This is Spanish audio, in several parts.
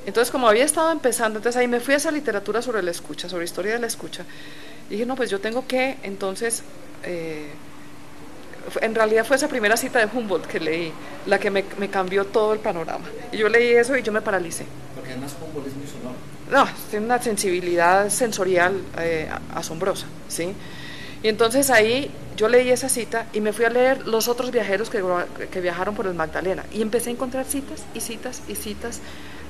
Entonces, como había estado empezando, entonces ahí me fui a esa literatura sobre la escucha, sobre historia de la escucha. Y dije, no, pues yo tengo que, entonces, en realidad fue esa primera cita de Humboldt que leí, la que me cambió todo el panorama. Y yo leí eso y yo me paralicé. Porque además Humboldt es muy sonoro. No, tiene una sensibilidad sensorial asombrosa, ¿sí? Y entonces ahí yo leí esa cita y me fui a leer los otros viajeros que viajaron por el Magdalena y empecé a encontrar citas y citas y citas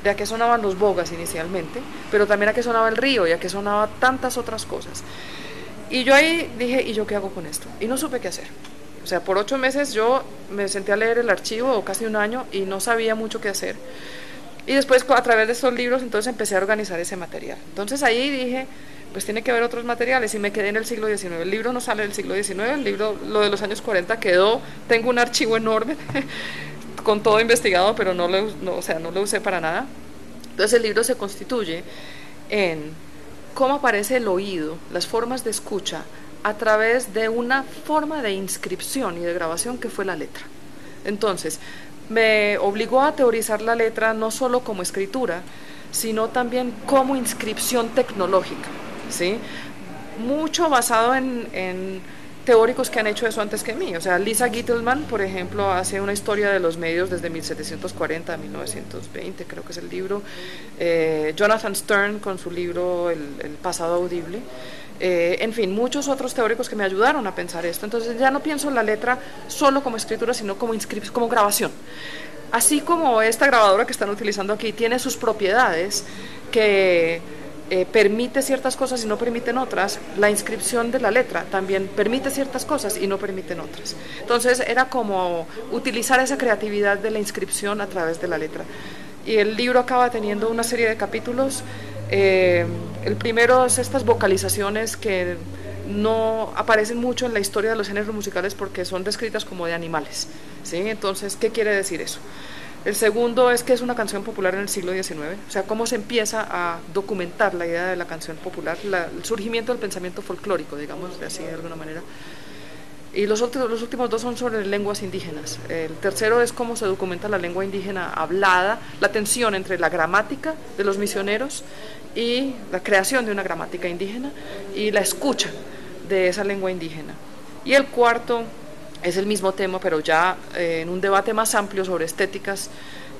de a qué sonaban los bogas inicialmente, pero también a qué sonaba el río y a qué sonaba tantas otras cosas. Y yo ahí dije, ¿y yo qué hago con esto? Y no supe qué hacer. O sea, por 8 meses yo me senté a leer el archivo, o casi un año, y no sabía mucho qué hacer. Y después, a través de estos libros, entonces empecé a organizar ese material. Entonces ahí dije, pues tiene que haber otros materiales, y me quedé en el siglo XIX. El libro no sale del siglo XIX, el libro, lo de los años 40 quedó, tengo un archivo enorme con todo investigado, pero o sea, no lo usé para nada. Entonces el libro se constituye en cómo aparece el oído, las formas de escucha, a través de una forma de inscripción y de grabación que fue la letra. Entonces, me obligó a teorizar la letra no solo como escritura, sino también como inscripción tecnológica, ¿sí? Mucho basado en teóricos que han hecho eso antes que mí. O sea, Lisa Gitelman, por ejemplo, hace una historia de los medios desde 1740 a 1920, creo que es el libro. Jonathan Stern con su libro El pasado audible. En fin, muchos otros teóricos que me ayudaron a pensar esto. Entonces ya no pienso en la letra solo como escritura, sino como grabación. Así como esta grabadora que están utilizando aquí tiene sus propiedades que permite ciertas cosas y no permiten otras, la inscripción de la letra también permite ciertas cosas y no permiten otras. Entonces era como utilizar esa creatividad de la inscripción a través de la letra. Y el libro acaba teniendo una serie de capítulos. El primero es estas vocalizaciones que no aparecen mucho en la historia de los géneros musicales porque son descritas como de animales, ¿sí? Entonces, ¿qué quiere decir eso? El segundo es que es una canción popular en el siglo XIX, o sea, cómo se empieza a documentar la idea de la canción popular, el surgimiento del pensamiento folclórico, digamos, de así de alguna manera. Y los últimos dos son sobre lenguas indígenas. El tercero es cómo se documenta la lengua indígena hablada, la tensión entre la gramática de los misioneros y la creación de una gramática indígena y la escucha de esa lengua indígena. Y el cuarto es el mismo tema, pero ya en un debate más amplio sobre estéticas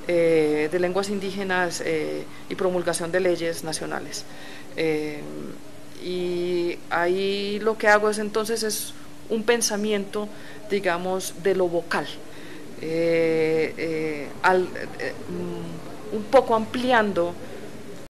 de lenguas indígenas y promulgación de leyes nacionales. Y ahí lo que hago es entonces es un pensamiento, digamos, de lo vocal, un poco ampliando